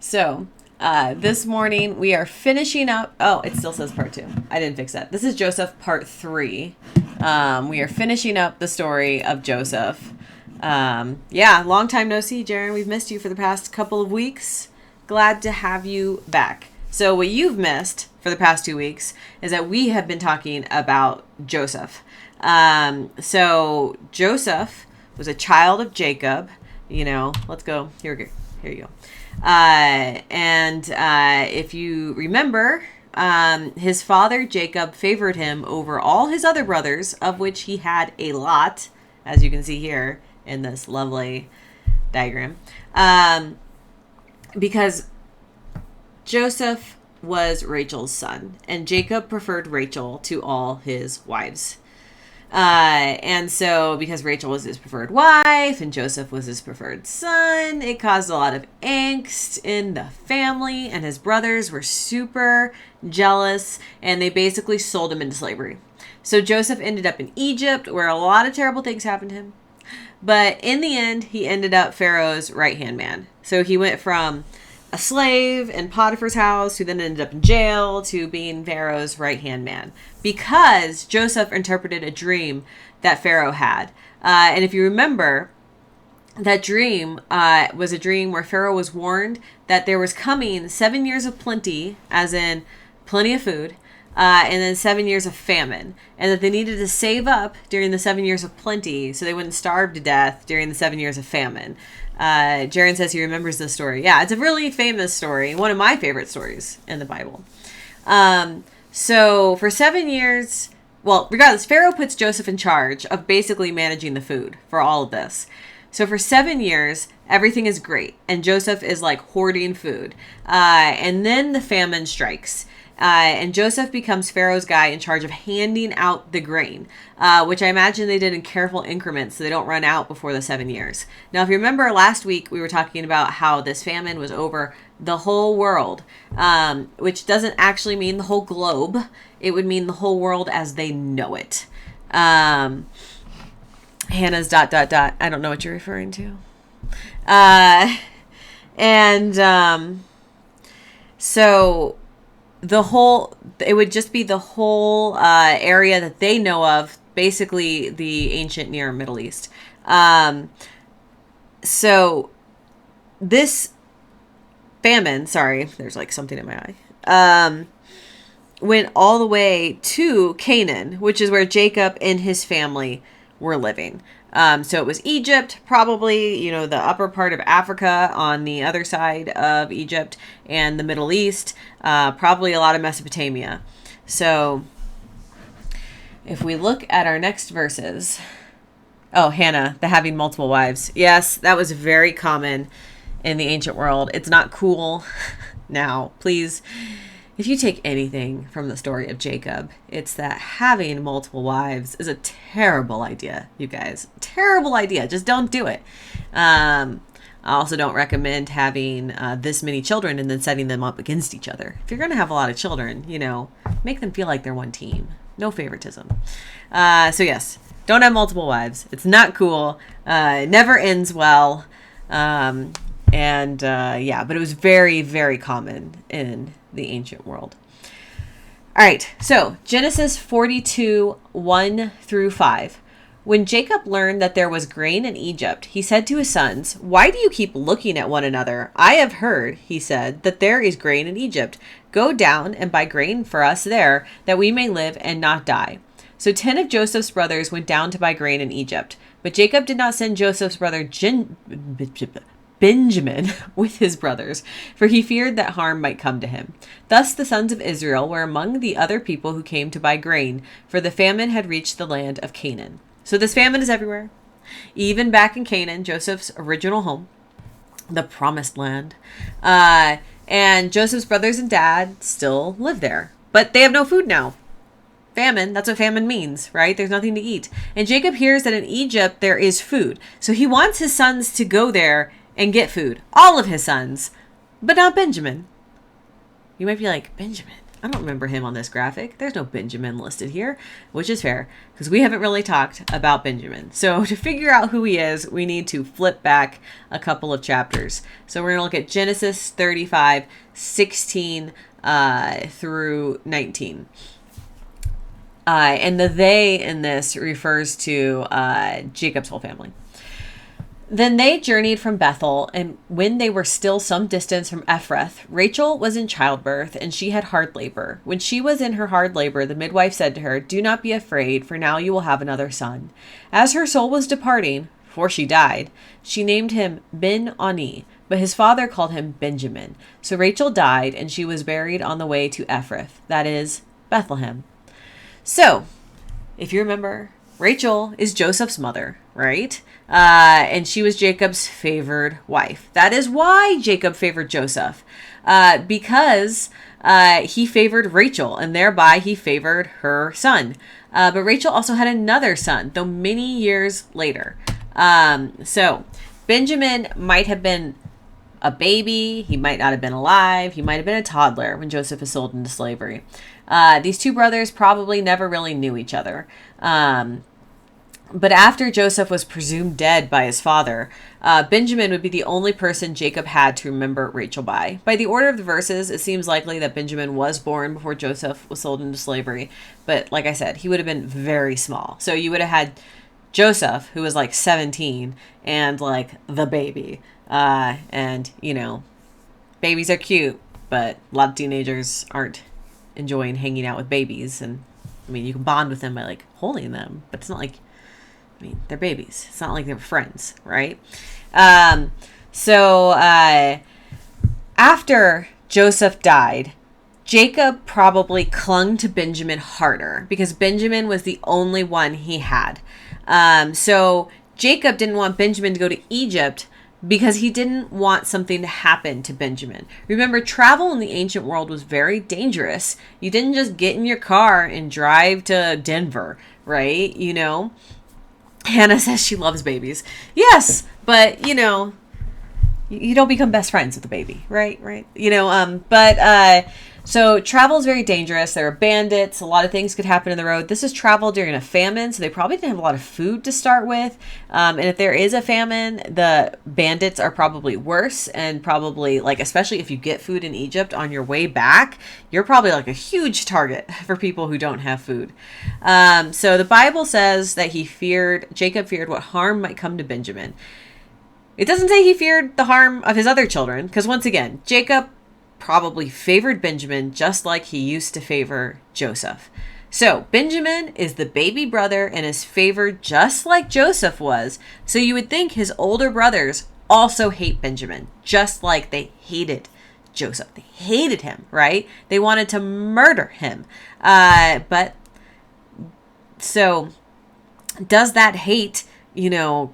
So, this morning we are finishing up. Oh, it still says part two. I didn't fix that. This is Joseph part three. We are finishing up the story of Joseph. Yeah, long time no see, Jaren. We've missed you for the past couple of weeks. Glad to have you back. So, what you've missed for the past 2 weeks is that we have been talking about Joseph. So, Joseph was a child of Jacob. Let's go. Here you go. If you remember, his father Jacob favored him over all his other brothers, of which he had a lot, as you can see here in this lovely diagram, because Joseph was Rachel's son, and Jacob preferred Rachel to all his wives. And so because Rachel was his preferred wife and Joseph was his preferred son, it caused a lot of angst in the family, and his brothers were super jealous, and they basically sold him into slavery. So Joseph ended up in Egypt, where a lot of terrible things happened to him. But in the end, he ended up Pharaoh's right-hand man. So he went from a slave in Potiphar's house, who then ended up in jail, to being Pharaoh's right-hand man, because Joseph interpreted a dream that Pharaoh had. And if you remember, that dream was a dream where Pharaoh was warned that there was coming 7 years of plenty, as in plenty of food, and then 7 years of famine, and that they needed to save up during the 7 years of plenty so they wouldn't starve to death during the 7 years of famine. Jaren says he remembers this story. Yeah, it's a really famous story. One of my favorite stories in the Bible. So for 7 years, well, regardless, Pharaoh puts Joseph in charge of basically managing the food for all of this. So for 7 years, everything is great, and Joseph is like hoarding food. And then the famine strikes. And Joseph becomes Pharaoh's guy in charge of handing out the grain, which I imagine they did in careful increments so they don't run out before the 7 years. Now, if you remember last week, we were talking about how this famine was over the whole world, which doesn't actually mean the whole globe. It would mean the whole world as they know it. Hannah's ... I don't know what you're referring to. So it would just be the whole area that they know of, basically the ancient Near Middle East. So this famine, sorry, there's like something in my eye, went all the way to Canaan, which is where Jacob and his family were living. So it was Egypt, probably, the upper part of Africa on the other side of Egypt, and the Middle East, probably a lot of Mesopotamia. So if we look at our next verses, Hannah, the having multiple wives. Yes, that was very common in the ancient world. It's not cool now. Please, if you take anything from the story of Jacob, it's that having multiple wives is a terrible idea, you guys. Terrible idea. Just don't do it. I also don't recommend having this many children and then setting them up against each other. If you're going to have a lot of children, make them feel like they're one team. No favoritism. So yes, don't have multiple wives. It's not cool. It never ends well. But it was very, very common in the ancient world. All right, so Genesis 42, 1 through 5. When Jacob learned that there was grain in Egypt, he said to his sons, "Why do you keep looking at one another? I have heard," he said, "that there is grain in Egypt. Go down and buy grain for us there, that we may live and not die." So 10 of Joseph's brothers went down to buy grain in Egypt. But Jacob did not send Joseph's brother Benjamin with his brothers, for he feared that harm might come to him. Thus the sons of Israel were among the other people who came to buy grain, for the famine had reached the land of Canaan. So this famine is everywhere. Even back in Canaan, Joseph's original home, the promised land. And Joseph's brothers and dad still live there, but they have no food now. Famine, that's what famine means, right? There's nothing to eat. And Jacob hears that in Egypt there is food. So he wants his sons to go there and get food. All of his sons, but not Benjamin. You might be like, Benjamin? I don't remember him on this graphic. There's no Benjamin listed here, which is fair because we haven't really talked about Benjamin. So to figure out who he is, we need to flip back a couple of chapters. So we're going to look at Genesis 35, 16 through 19. And the they in this refers to Jacob's whole family. Then they journeyed from Bethel, and when they were still some distance from Ephrath, Rachel was in childbirth, and she had hard labor. When she was in her hard labor, the midwife said to her, "Do not be afraid, for now you will have another son." As her soul was departing, for she died, she named him Ben-Oni, but his father called him Benjamin. So Rachel died, and she was buried on the way to Ephrath, that is, Bethlehem. So, if you remember, Rachel is Joseph's mother, right? And she was Jacob's favored wife. That is why Jacob favored Joseph, because he favored Rachel, and thereby he favored her son. But Rachel also had another son, though many years later. So Benjamin might have been a baby. He might not have been alive. He might have been a toddler when Joseph was sold into slavery. These two brothers probably never really knew each other. But after Joseph was presumed dead by his father, Benjamin would be the only person Jacob had to remember Rachel by. By the order of the verses, it seems likely that Benjamin was born before Joseph was sold into slavery. But like I said, he would have been very small. So you would have had Joseph, who was like 17, and like the baby. And, you know, babies are cute, but a lot of teenagers aren't enjoying hanging out with babies. And I mean, you can bond with them by like holding them, but it's not like, I mean, they're babies. It's not like they were friends, right? So after Joseph died, Jacob probably clung to Benjamin harder because Benjamin was the only one he had. So Jacob didn't want Benjamin to go to Egypt because he didn't want something to happen to Benjamin. Remember, travel in the ancient world was very dangerous. You didn't just get in your car and drive to Denver, right? You know? Hannah says she loves babies. Yes, but, you know, you don't become best friends with a baby, right? You know, so travel is very dangerous. There are bandits. A lot of things could happen in the road. This is travel during a famine, so they probably didn't have a lot of food to start with. And if there is a famine, the bandits are probably worse, and probably, like, especially if you get food in Egypt on your way back, you're probably like a huge target for people who don't have food. So the Bible says that Jacob feared what harm might come to Benjamin. It doesn't say he feared the harm of his other children, because once again, Jacob probably favored Benjamin just like he used to favor Joseph. So Benjamin is the baby brother and is favored just like Joseph was. So you would think his older brothers also hate Benjamin, just like they hated Joseph. They hated him, right? They wanted to murder him. But so does that hate,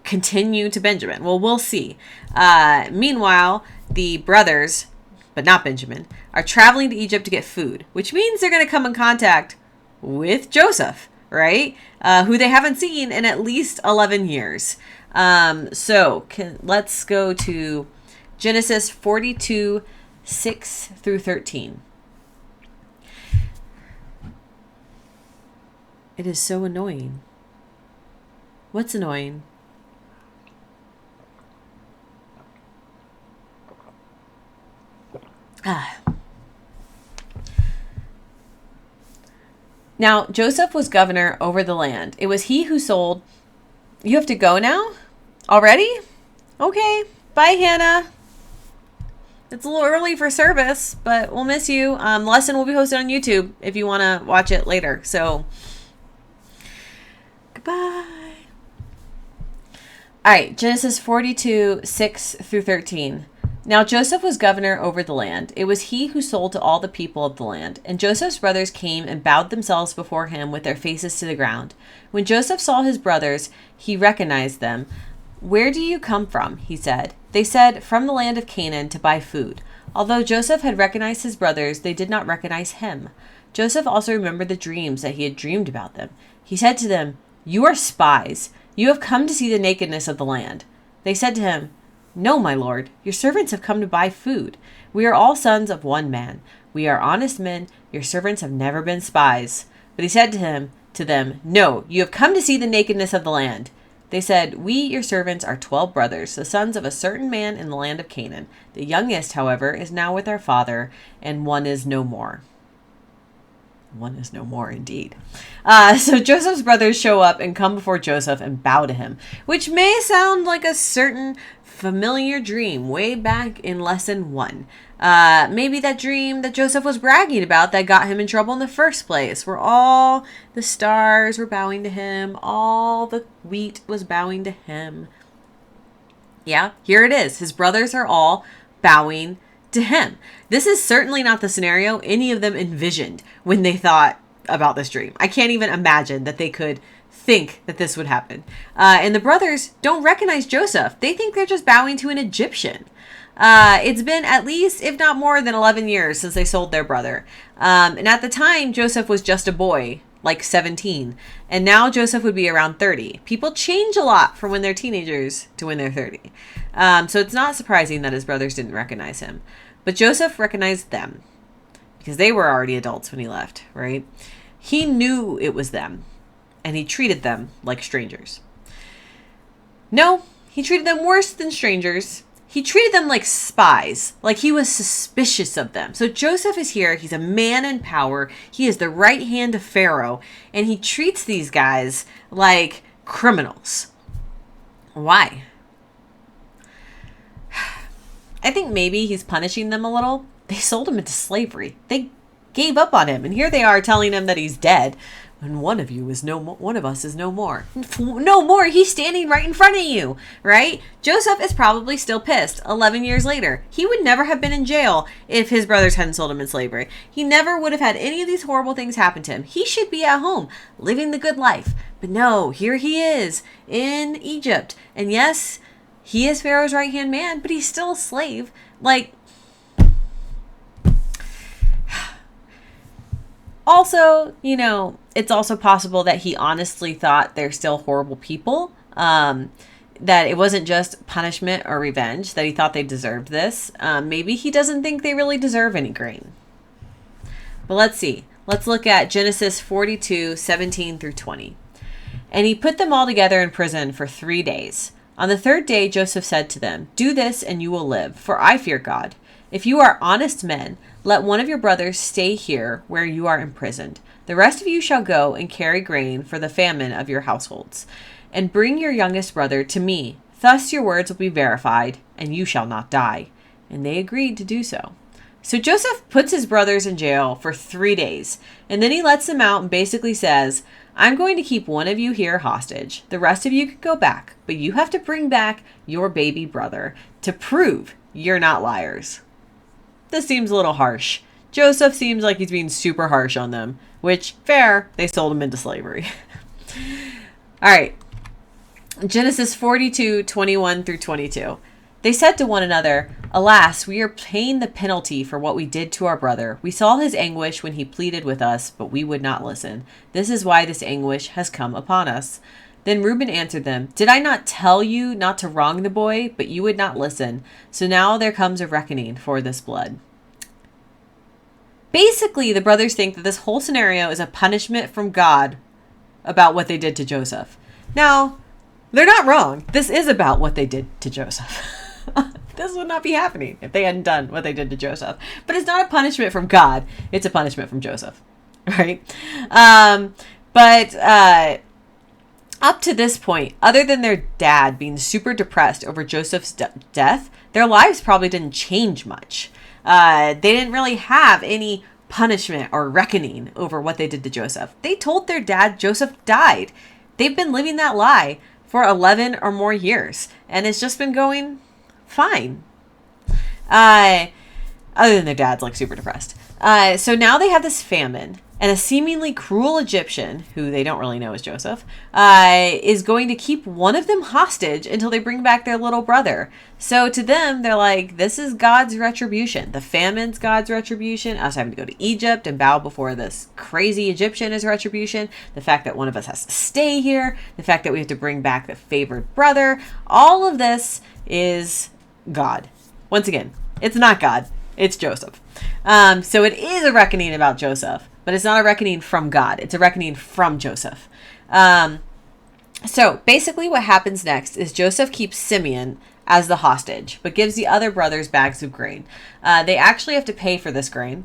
continue to Benjamin? Well, we'll see. Meanwhile, the brothers, but not Benjamin, are traveling to Egypt to get food, which means they're going to come in contact with Joseph, right? Who they haven't seen in at least 11 years. Let's go to Genesis 42, 6 through 13. It is so annoying. What's annoying? Now, Joseph was governor over the land. It was he who sold. You have to go now? Already? Okay. Bye, Hannah. It's a little early for service, but we'll miss you. Lesson will be posted on YouTube if you want to watch it later. So, goodbye. All right, Genesis 42, 6 through 13. Now Joseph was governor over the land. It was he who sold to all the people of the land. And Joseph's brothers came and bowed themselves before him with their faces to the ground. When Joseph saw his brothers, he recognized them. "Where do you come from?" he said. They said, "From the land of Canaan to buy food." Although Joseph had recognized his brothers, they did not recognize him. Joseph also remembered the dreams that he had dreamed about them. He said to them, "You are spies. You have come to see the nakedness of the land." They said to him, "No, my lord, your servants have come to buy food. We are all sons of one man. We are honest men. Your servants have never been spies." But he said to them, "No, you have come to see the nakedness of the land." They said, "We, your servants, are 12 brothers, the sons of a certain man in the land of Canaan. The youngest, however, is now with our father, and one is no more." One is no more, indeed. So Joseph's brothers show up and come before Joseph and bow to him, which may sound like a certain familiar dream way back in lesson 1. Maybe that dream that Joseph was bragging about that got him in trouble in the first place, where all the stars were bowing to him, all the wheat was bowing to him. Yeah, here it is. His brothers are all bowing to him. This is certainly not the scenario any of them envisioned when they thought about this dream. I can't even imagine that they could think that this would happen. And the brothers don't recognize Joseph. They think they're just bowing to an Egyptian. It's been at least, if not more than 11 years since they sold their brother. And at the time, Joseph was just a boy, like 17. And now Joseph would be around 30. People change a lot from when they're teenagers to when they're 30. So it's not surprising that his brothers didn't recognize him. But Joseph recognized them because they were already adults when he left, right? He knew it was them, and he treated them like strangers. No, he treated them worse than strangers. He treated them like spies, like he was suspicious of them. So Joseph is here. He's a man in power. He is the right hand of Pharaoh, and he treats these guys like criminals. Why? I think maybe he's punishing them a little. They sold him into slavery. They gave up on him, and here they are telling him that he's dead. And one of us is no more. No more. He's standing right in front of you, right? Joseph is probably still pissed 11 years later. He would never have been in jail if his brothers hadn't sold him in slavery. He never would have had any of these horrible things happen to him. He should be at home living the good life. But no, here he is in Egypt. And yes, he is Pharaoh's right-hand man, but he's still a slave. Like, also, you know, it's also possible that he honestly thought they're still horrible people. That it wasn't just punishment or revenge, that he thought they deserved this. Maybe he doesn't think they really deserve any grain. But let's see. Let's look at Genesis 42, 17 through 20. "And he put them all together in prison for 3 days. On the third day, Joseph said to them, 'Do this and you will live, for I fear God. If you are honest men, let one of your brothers stay here where you are imprisoned. The rest of you shall go and carry grain for the famine of your households. And bring your youngest brother to me. Thus your words will be verified, and you shall not die.' And they agreed to do so." So Joseph puts his brothers in jail for 3 days, and then he lets them out and basically says, "I'm going to keep one of you here hostage. The rest of you can go back, but you have to bring back your baby brother to prove you're not liars." This seems a little harsh. Joseph seems like he's being super harsh on them, which, fair, they sold him into slavery. All right. Genesis 42, 21 through 22. "They said to one another, 'Alas, we are paying the penalty for what we did to our brother. We saw his anguish when he pleaded with us, but we would not listen. This is why this anguish has come upon us.' Then Reuben answered them, 'Did I not tell you not to wrong the boy? But you would not listen. So now there comes a reckoning for this blood.'" Basically, the brothers think that this whole scenario is a punishment from God about what they did to Joseph. Now, they're not wrong. This is about what they did to Joseph. This would not be happening if they hadn't done what they did to Joseph. But it's not a punishment from God. It's a punishment from Joseph, right? Up to this point, other than their dad being super depressed over Joseph's death, their lives probably didn't change much. They didn't really have any punishment or reckoning over what they did to Joseph. They told their dad Joseph died. They've been living that lie for 11 or more years, and it's just been going fine. Other than their dad's like super depressed. So now they have this famine, and a seemingly cruel Egyptian, who they don't really know is Joseph, is going to keep one of them hostage until they bring back their little brother. So to them, they're like, this is God's retribution. The famine's God's retribution. Us having to go to Egypt and bow before this crazy Egyptian is retribution. The fact that one of us has to stay here. The fact that we have to bring back the favored brother. All of this is God. Once again, it's not God. It's Joseph. So it is a reckoning about Joseph, but it's not a reckoning from God. It's a reckoning from Joseph. So basically what happens next is Joseph keeps Simeon as the hostage, but gives the other brothers bags of grain. They actually have to pay for this grain.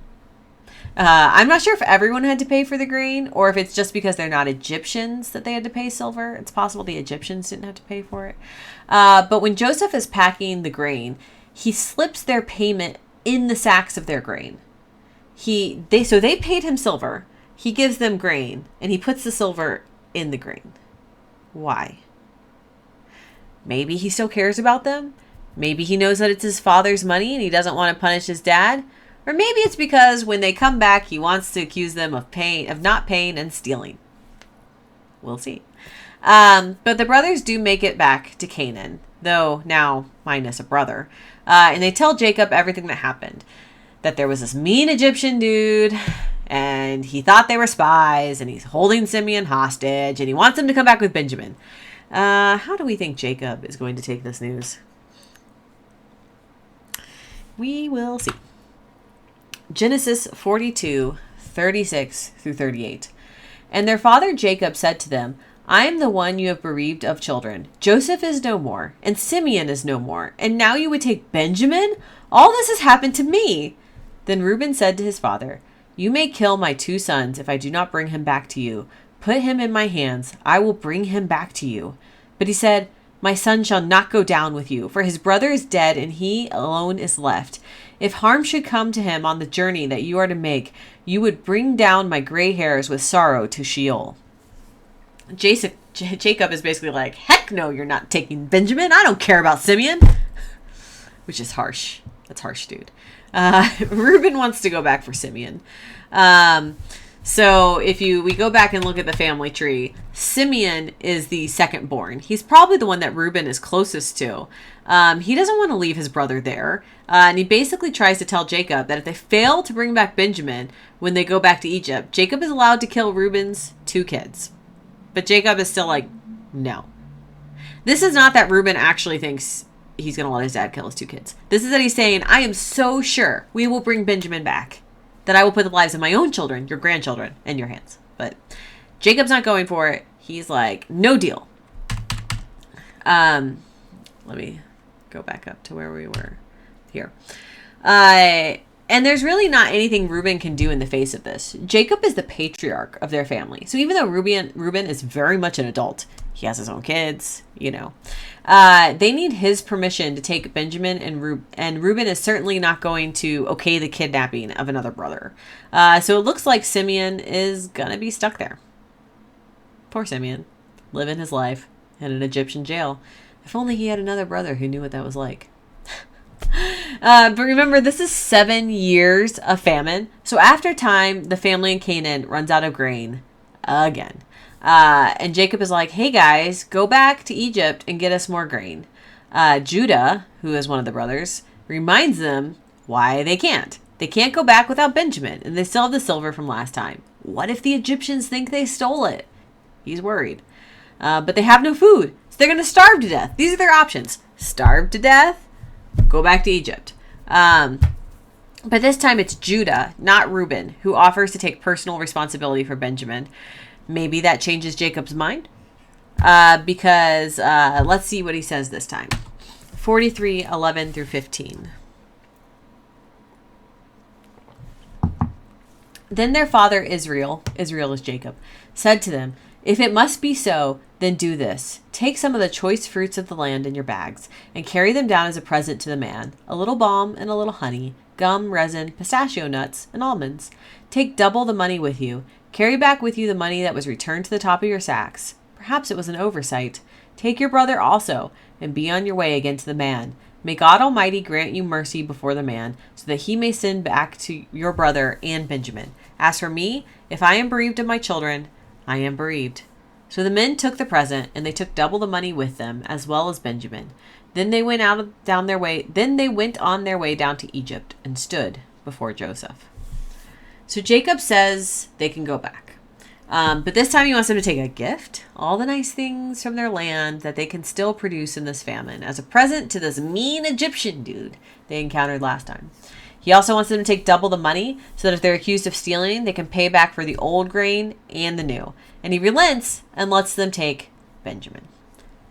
I'm not sure if everyone had to pay for the grain or if it's just because they're not Egyptians that they had to pay silver. It's possible the Egyptians didn't have to pay for it. But when Joseph is packing the grain, he slips their payment in the sacks of their grain. So they paid him silver. He gives them grain and he puts the silver in the grain. Why? Maybe he still cares about them. Maybe he knows that it's his father's money and he doesn't want to punish his dad. Or maybe it's because when they come back, he wants to accuse them of not paying and stealing. We'll see. But the brothers do make it back to Canaan, though now minus a brother. And they tell Jacob everything that happened. That there was this mean Egyptian dude, and he thought they were spies, and he's holding Simeon hostage, and he wants him to come back with Benjamin. How do we think Jacob is going to take this news? We will see. Genesis 42, 36 through 38. And their father Jacob said to them, I am the one you have bereaved of children. Joseph is no more, and Simeon is no more. And now you would take Benjamin? All this has happened to me. Then Reuben said to his father, You may kill my 2 sons if I do not bring him back to you. Put him in my hands. I will bring him back to you. But he said, My son shall not go down with you, for his brother is dead and he alone is left. If harm should come to him on the journey that you are to make, you would bring down my gray hairs with sorrow to Sheol. Jacob is basically like, heck no, you're not taking Benjamin. I don't care about Simeon. Which is harsh. That's harsh, dude. Reuben wants to go back for Simeon. So if we go back and look at the family tree, Simeon is the second born. He's probably the one that Reuben is closest to. He doesn't want to leave his brother there. And he basically tries to tell Jacob that if they fail to bring back Benjamin when they go back to Egypt, Jacob is allowed to kill Reuben's 2 kids. But Jacob is still like, no. This is not that Reuben actually thinks he's going to let his dad kill his 2 kids. This is that he's saying, I am so sure we will bring Benjamin back that I will put the lives of my own children, your grandchildren, in your hands. But Jacob's not going for it. He's like, no deal. Let me go back up to where we were here. And there's really not anything Reuben can do in the face of this. Jacob is the patriarch of their family. So even though Reuben is very much an adult, he has his own kids, they need his permission to take Benjamin, and Reuben is certainly not going to okay the kidnapping of another brother. So it looks like Simeon is going to be stuck there. Poor Simeon, living his life in an Egyptian jail. If only he had another brother who knew what that was like. But remember, this is 7 years of famine. So after time, the family in Canaan runs out of grain again. And Jacob is like, hey guys, go back to Egypt and get us more grain. Judah, who is one of the brothers, reminds them why they can't. They can't go back without Benjamin, and they still have the silver from last time. What if the Egyptians think they stole it? He's worried. But they have no food, so they're going to starve to death. These are their options. Starve to death, go back to Egypt. But this time it's Judah, not Reuben, who offers to take personal responsibility for Benjamin. Maybe that changes Jacob's mind. Because let's see what he says this time. 43:11 through 15. Then their father Israel is Jacob, said to them, if it must be so, then do this. Take some of the choice fruits of the land in your bags, and carry them down as a present to the man, a little balm and a little honey, gum, resin, pistachio nuts, and almonds. Take double the money with you. Carry back with you the money that was returned to the top of your sacks. Perhaps it was an oversight. Take your brother also, and be on your way again to the man. May God Almighty grant you mercy before the man, so that he may send back to your brother and Benjamin. As for me, if I am bereaved of my children, I am bereaved. So the men took the present, and they took double the money with them, as well as Benjamin. Then they went on their way down to Egypt, and stood before Joseph. So Jacob says they can go back. But this time he wants them to take a gift, all the nice things from their land that they can still produce in this famine, as a present to this mean Egyptian dude they encountered last time. He also wants them to take double the money so that if they're accused of stealing, they can pay back for the old grain and the new. And he relents and lets them take Benjamin.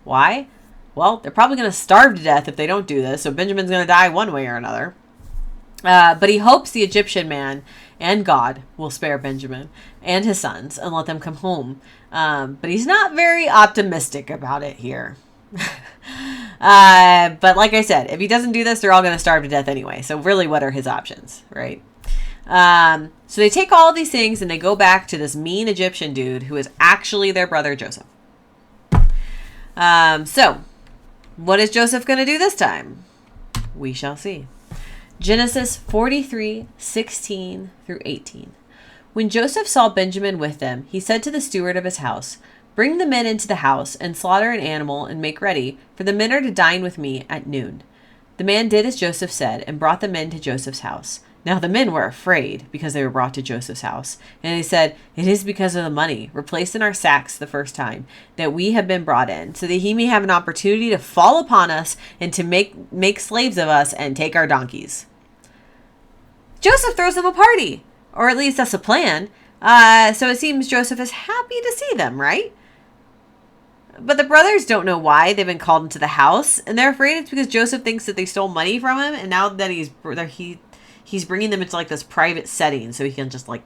Why? Well, they're probably going to starve to death if they don't do this, so Benjamin's going to die one way or another. But he hopes the Egyptian man and God will spare Benjamin and his sons and let them come home. But he's not very optimistic about it here. But like I said, if he doesn't do this, they're all going to starve to death anyway. So really, what are his options, right? So they take all these things and they go back to this mean Egyptian dude who is actually their brother Joseph. So what is Joseph going to do this time? We shall see. Genesis 43:16-18. When Joseph saw Benjamin with them, he said to the steward of his house, "Bring the men into the house and slaughter an animal and make ready, for the men are to dine with me at noon." The man did as Joseph said and brought the men to Joseph's house. Now the men were afraid because they were brought to Joseph's house. And they said, "It is because of the money replaced in our sacks the first time that we have been brought in, so that he may have an opportunity to fall upon us and to make slaves of us and take our donkeys." Joseph throws them a party, or at least that's the plan. So it seems Joseph is happy to see them, right? But the brothers don't know why they've been called into the house, and they're afraid it's because Joseph thinks that they stole money from him, and now that he's bringing them into like this private setting so he can just like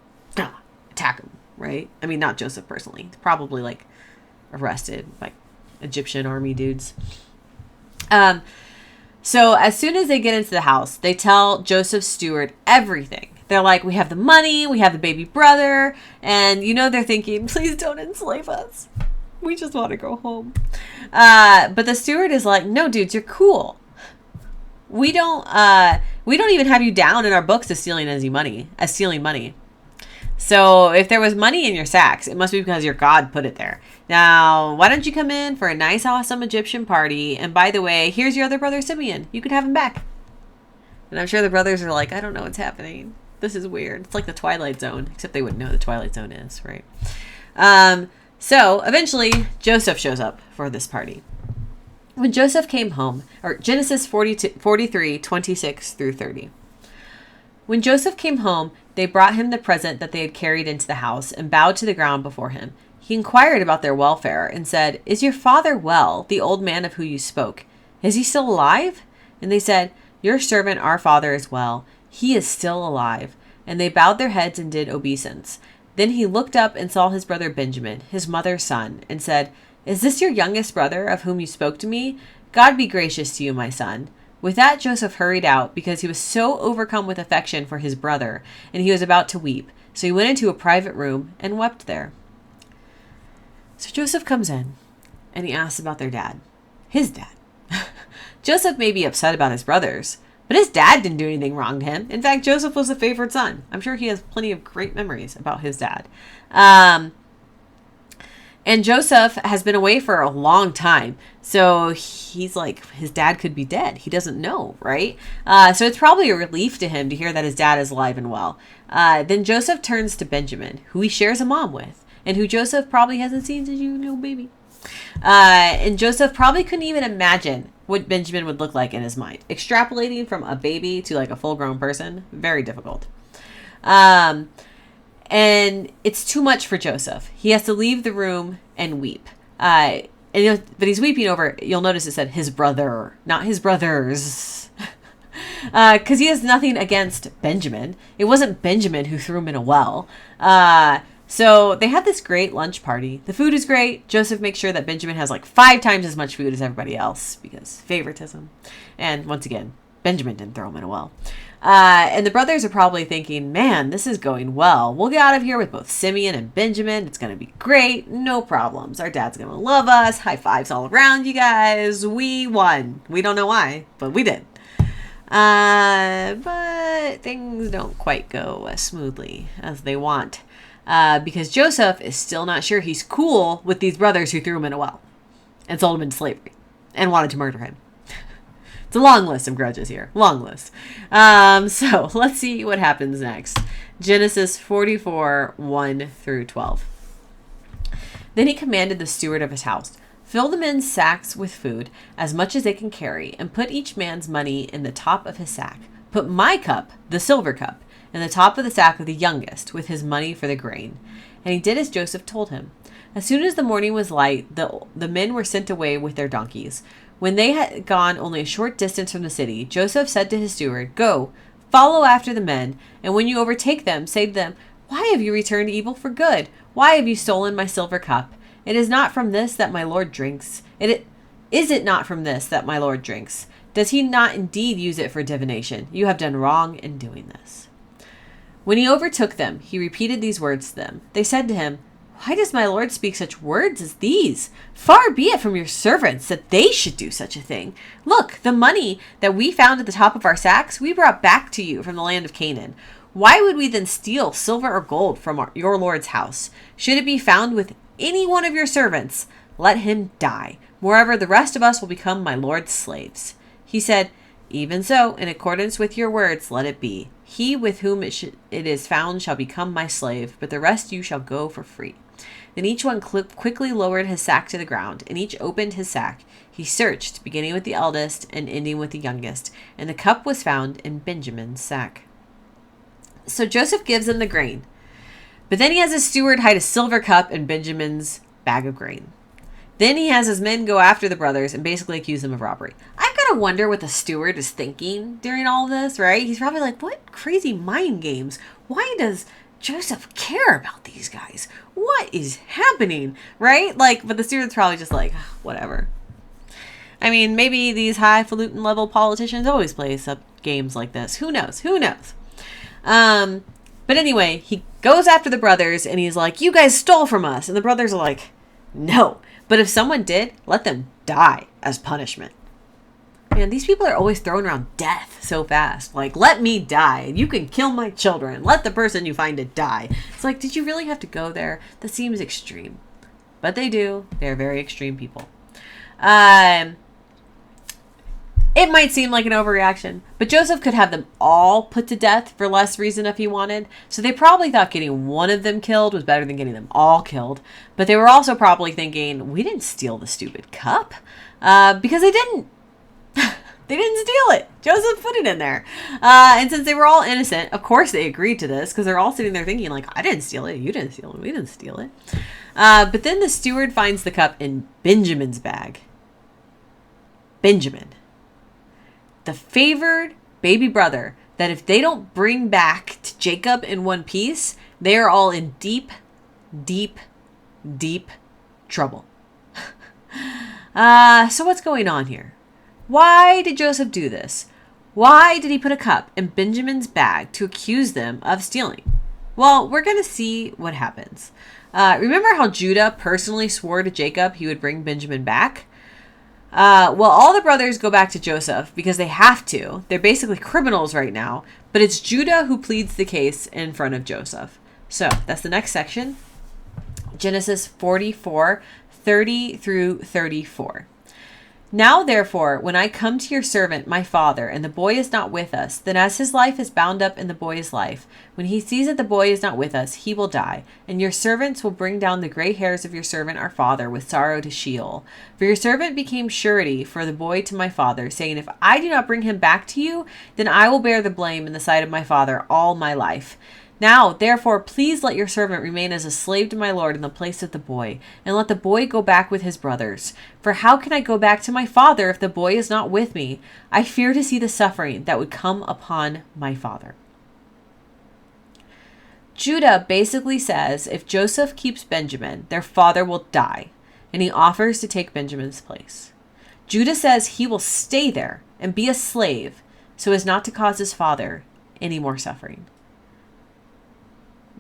attack them, right? I mean, not Joseph personally. He's probably like arrested by Egyptian army dudes. So as soon as they get into the house, they tell Joseph's steward everything. They're like, "We have the money, we have the baby brother," and they're thinking, "Please don't enslave us. We just want to go home." But the steward is like, "No, dudes, you're cool. We don't even have you down in our books as stealing money. So if there was money in your sacks, it must be because your God put it there. Now, why don't you come in for a nice, awesome Egyptian party? And by the way, here's your other brother, Simeon. You can have him back." And I'm sure the brothers are like, "I don't know what's happening. This is weird." It's like the Twilight Zone, except they wouldn't know what the Twilight Zone is, right? So eventually Joseph shows up for this party. When Joseph came home, or Genesis 43:26-30. When Joseph came home, they brought him the present that they had carried into the house and bowed to the ground before him. He inquired about their welfare and said, "Is your father well, the old man of who you spoke? Is he still alive?" And they said, "Your servant, our father, is well. He is still alive." And they bowed their heads and did obeisance. Then he looked up and saw his brother Benjamin, his mother's son, and said, "Is this your youngest brother of whom you spoke to me? God be gracious to you, my son." With that, Joseph hurried out because he was so overcome with affection for his brother, and he was about to weep. So he went into a private room and wept there. So Joseph comes in and he asks about their dad, his dad. Joseph may be upset about his brothers, but his dad didn't do anything wrong to him. In fact, Joseph was a favored son. I'm sure he has plenty of great memories about his dad. And Joseph has been away for a long time. So he's like, his dad could be dead. He doesn't know, right? So it's probably a relief to him to hear that his dad is alive and well. Then Joseph turns to Benjamin, who he shares a mom with, and who Joseph probably hasn't seen since baby. And Joseph probably couldn't even imagine what Benjamin would look like in his mind. Extrapolating from a baby to like a full-grown person, very difficult. And it's too much for Joseph. He has to leave the room and weep. But he's weeping over, you'll notice it said his brother, not his brothers. Because he has nothing against Benjamin. It wasn't Benjamin who threw him in a well. So they have this great lunch party. The food is great. Joseph makes sure that Benjamin has like 5 times as much food as everybody else because favoritism. And once again, Benjamin didn't throw him in a well. And the brothers are probably thinking, "Man, this is going well. We'll get out of here with both Simeon and Benjamin. It's going to be great. No problems. Our dad's going to love us. High fives all around, you guys. We won. We don't know why, but we did." But things don't quite go as smoothly as they want. Because Joseph is still not sure he's cool with these brothers who threw him in a well and sold him into slavery and wanted to murder him. It's a long list of grudges here. Long list. So let's see what happens next. Genesis 44:1-12. Then he commanded the steward of his house, "Fill the men's sacks with food, as much as they can carry, and put each man's money in the top of his sack. Put my cup, the silver cup, in the top of the sack of the youngest, with his money for the grain." And he did as Joseph told him. As soon as the morning was light, the men were sent away with their donkeys. When they had gone only a short distance from the city, Joseph said to his steward, "Go, follow after the men, and when you overtake them, say to them, 'Why have you returned evil for good? Why have you stolen my silver cup? It is not from this that my Lord drinks. Is it not from this that my Lord drinks? Does he not indeed use it for divination? You have done wrong in doing this." When he overtook them, he repeated these words to them. They said to him, "Why does my Lord speak such words as these? Far be it from your servants that they should do such a thing. Look, the money that we found at the top of our sacks, we brought back to you from the land of Canaan. Why would we then steal silver or gold from your Lord's house? Should it be found with any one of your servants, let him die. Moreover, the rest of us will become my Lord's slaves." He said, "Even so, in accordance with your words, let it be. He with whom it is found shall become my slave, but the rest you shall go for free." Then each one quickly lowered his sack to the ground, and each opened his sack. He searched, beginning with the eldest and ending with the youngest, and the cup was found in Benjamin's sack. So Joseph gives them the grain, but then he has his steward hide a silver cup in Benjamin's bag of grain. Then he has his men go after the brothers and basically accuse them of robbery. I gotta wonder what the steward is thinking during all of this, right? He's probably like, what crazy mind games? Why does Joseph care about these guys? What is happening, right? Like, but the steward's probably just like, whatever. I mean, maybe these highfalutin level politicians always play up games like this. Who knows? Who knows? But anyway, he goes after the brothers and he's like, "You guys stole from us." And the brothers are like, "No, but if someone did, let them die as punishment." Man, these people are always throwing around death so fast. Like, let me die. You can kill my children. Let the person you find to die. It's like, did you really have to go there? That seems extreme. But they do. They're very extreme people. It might seem like an overreaction, but Joseph could have them all put to death for less reason if he wanted. So they probably thought getting one of them killed was better than getting them all killed. But they were also probably thinking, we didn't steal the stupid cup. Because they didn't. They didn't steal it. Joseph put it in there. And since they were all innocent, of course they agreed to this because they're all sitting there thinking like, I didn't steal it. You didn't steal it. We didn't steal it. But then the steward finds the cup in Benjamin's bag. Benjamin, the favored baby brother that if they don't bring back to Jacob in one piece, they are all in deep, deep, deep trouble. So what's going on here? Why did Joseph do this? Why did he put a cup in Benjamin's bag to accuse them of stealing? Well, we're going to see what happens. Remember how Judah personally swore to Jacob he would bring Benjamin back? Well, all the brothers go back to Joseph because they have to. They're basically criminals right now. But it's Judah who pleads the case in front of Joseph. So that's the next section. Genesis 44, 30 through 34. "Now, therefore, when I come to your servant, my father, and the boy is not with us, then as his life is bound up in the boy's life, when he sees that the boy is not with us, he will die. And your servants will bring down the gray hairs of your servant our father with sorrow to Sheol. For your servant became surety for the boy to my father, saying, if I do not bring him back to you, then I will bear the blame in the sight of my father all my life. Now, therefore, please let your servant remain as a slave to my lord in the place of the boy, and let the boy go back with his brothers. For how can I go back to my father if the boy is not with me? I fear to see the suffering that would come upon my father." Judah basically says if Joseph keeps Benjamin, their father will die, and he offers to take Benjamin's place. Judah says he will stay there and be a slave so as not to cause his father any more suffering.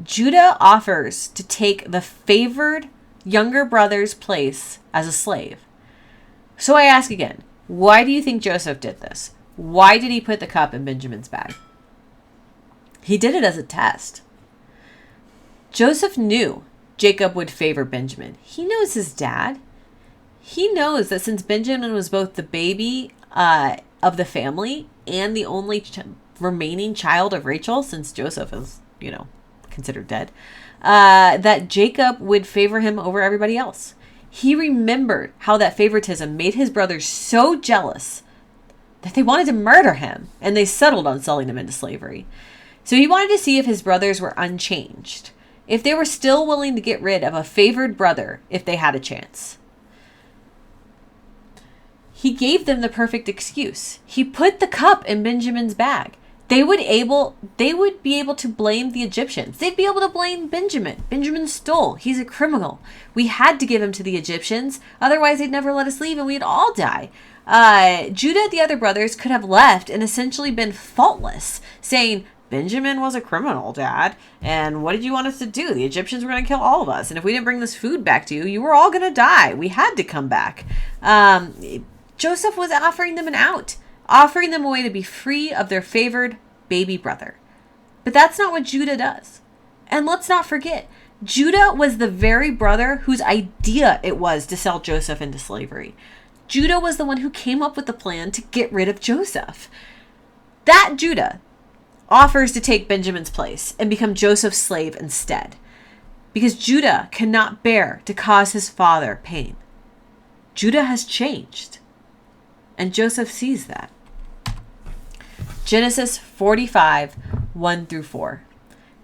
Judah offers to take the favored younger brother's place as a slave. So I ask again, why do you think Joseph did this? Why did he put the cup in Benjamin's bag? He did it as a test. Joseph knew Jacob would favor Benjamin. He knows his dad. He knows that since Benjamin was both the baby of the family and the only remaining child of Rachel, since Joseph is, considered dead, that Jacob would favor him over everybody else. He remembered how that favoritism made his brothers so jealous that they wanted to murder him, and they settled on selling him into slavery. So he wanted to see if his brothers were unchanged, if they were still willing to get rid of a favored brother if they had a chance. He gave them the perfect excuse. He put the cup in Benjamin's bag. They would be able to blame the Egyptians. They'd be able to blame Benjamin. Benjamin stole. He's a criminal. We had to give him to the Egyptians. Otherwise, they'd never let us leave and we'd all die. Judah, the other brothers, could have left and essentially been faultless, saying, Benjamin was a criminal, Dad. And what did you want us to do? The Egyptians were going to kill all of us. And if we didn't bring this food back to you, you were all going to die. We had to come back. Joseph was offering them an out, offering them a way to be free of their favored baby brother. But that's not what Judah does. And let's not forget, Judah was the very brother whose idea it was to sell Joseph into slavery. Judah was the one who came up with the plan to get rid of Joseph. That Judah offers to take Benjamin's place and become Joseph's slave instead, because Judah cannot bear to cause his father pain. Judah has changed, and Joseph sees that. Genesis 45, 1-4.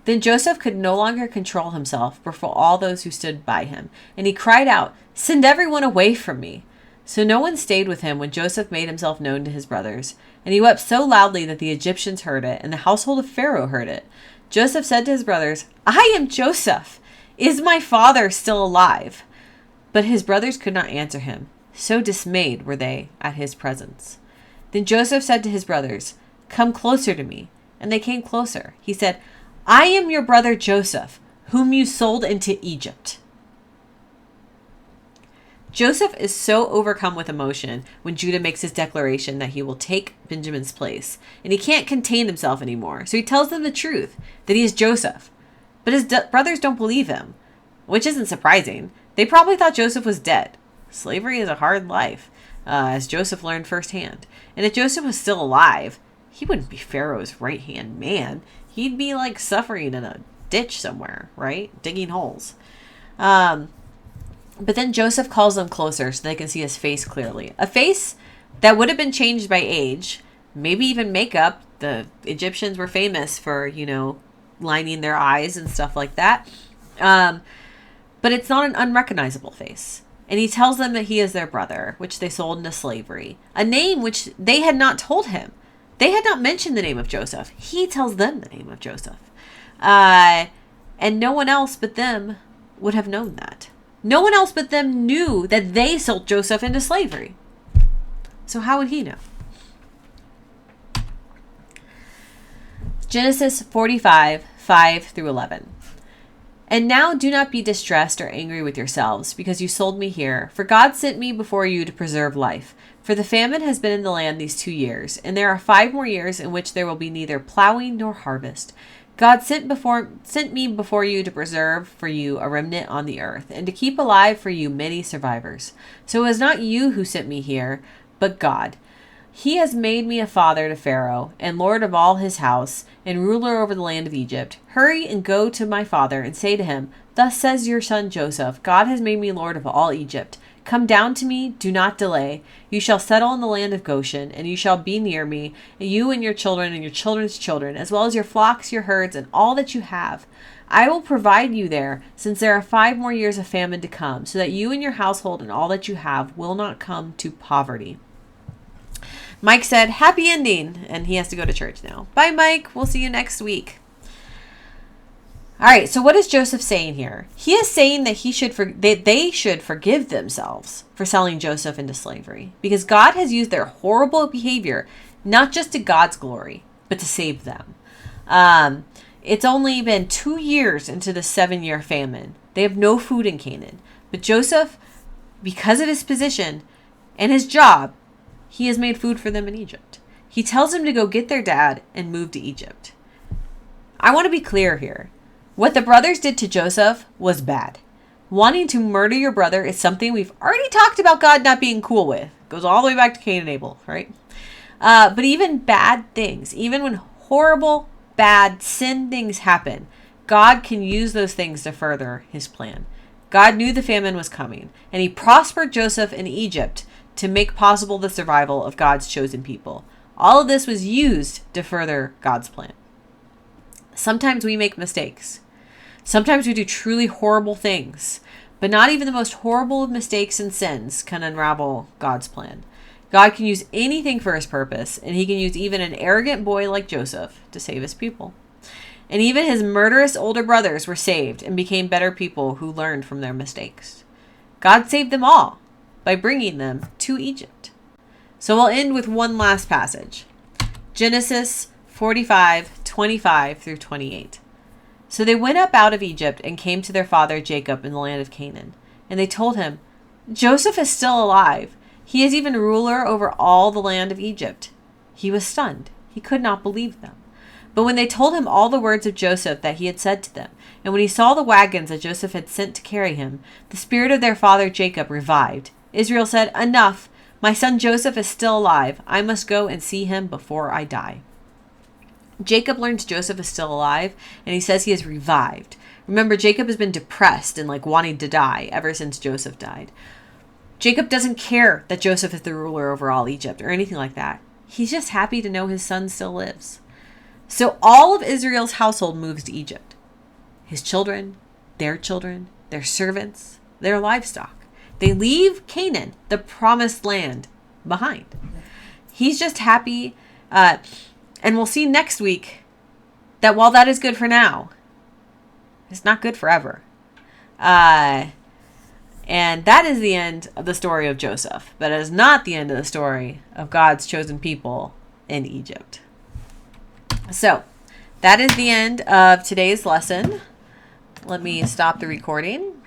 Then Joseph could no longer control himself before all those who stood by him, and he cried out, "Send everyone away from me." So no one stayed with him when Joseph made himself known to his brothers. And he wept so loudly that the Egyptians heard it, and the household of Pharaoh heard it. Joseph said to his brothers, "I am Joseph. Is my father still alive?" But his brothers could not answer him. So dismayed were they at his presence. Then Joseph said to his brothers, "Come closer to me." And they came closer. He said, "I am your brother Joseph, whom you sold into Egypt." Joseph is so overcome with emotion when Judah makes his declaration that he will take Benjamin's place, and he can't contain himself anymore. So he tells them the truth, that he is Joseph. But his brothers don't believe him, which isn't surprising. They probably thought Joseph was dead. Slavery is a hard life, as Joseph learned firsthand. And if Joseph was still alive, he wouldn't be Pharaoh's right-hand man. He'd be like suffering in a ditch somewhere, right? Digging holes. But then Joseph calls them closer so they can see his face clearly. A face that would have been changed by age, maybe even makeup. The Egyptians were famous for, lining their eyes and stuff like that. But it's not an unrecognizable face. And he tells them that he is their brother, which they sold into slavery. A name which they had not told him. They had not mentioned the name of Joseph. He tells them the name of Joseph. And no one else but them would have known that. No one else but them knew that they sold Joseph into slavery. So how would he know? Genesis 45, 5-11. And now do not be distressed or angry with yourselves because you sold me here. For God sent me before you to preserve life. For the famine has been in the land these 2 years, and there are 5 more years in which there will be neither plowing nor harvest. God sent me before you to preserve for you a remnant on the earth, and to keep alive for you many survivors. So it was not you who sent me here, but God. He has made me a father to Pharaoh, and lord of all his house, and ruler over the land of Egypt. Hurry and go to my father, and say to him, Thus says your son Joseph, God has made me lord of all Egypt. Come down to me, do not delay. You shall settle in the land of Goshen, and you shall be near me, and you and your children and your children's children, as well as your flocks, your herds, and all that you have. I will provide you there, since there are 5 more years of famine to come, so that you and your household and all that you have will not come to poverty. Mike said, happy ending, and he has to go to church now. Bye, Mike. We'll see you next week. All right, so what is Joseph saying here? He is saying that they should forgive themselves for selling Joseph into slavery, because God has used their horrible behavior not just to God's glory, but to save them. It's only been 2 years into the 7-year famine. They have no food in Canaan. But Joseph, because of his position and his job, he has made food for them in Egypt. He tells them to go get their dad and move to Egypt. I want to be clear here. What the brothers did to Joseph was bad. Wanting to murder your brother is something we've already talked about God not being cool with. Goes all the way back to Cain and Abel, right? But even bad things, even when horrible, bad sin things happen, God can use those things to further his plan. God knew the famine was coming, and he prospered Joseph in Egypt to make possible the survival of God's chosen people. All of this was used to further God's plan. Sometimes we make mistakes. Sometimes we do truly horrible things, but not even the most horrible of mistakes and sins can unravel God's plan. God can use anything for his purpose, and he can use even an arrogant boy like Joseph to save his people. And even his murderous older brothers were saved and became better people who learned from their mistakes. God saved them all by bringing them to Egypt. So we'll end with one last passage. Genesis 45:25 through 28. So they went up out of Egypt and came to their father Jacob in the land of Canaan. And they told him, Joseph is still alive. He is even ruler over all the land of Egypt. He was stunned. He could not believe them. But when they told him all the words of Joseph that he had said to them, and when he saw the wagons that Joseph had sent to carry him, the spirit of their father Jacob revived. Israel said, Enough! My son Joseph is still alive. I must go and see him before I die. Jacob learns Joseph is still alive, and he says he is revived. Remember, Jacob has been depressed and wanting to die ever since Joseph died. Jacob doesn't care that Joseph is the ruler over all Egypt or anything like that. He's just happy to know his son still lives. So all of Israel's household moves to Egypt. His children, their servants, their livestock. They leave Canaan, the promised land, behind. He's just happy. And we'll see next week that while that is good for now, it's not good forever. And that is the end of the story of Joseph. But it is not the end of the story of God's chosen people in Egypt. So that is the end of today's lesson. Let me stop the recording.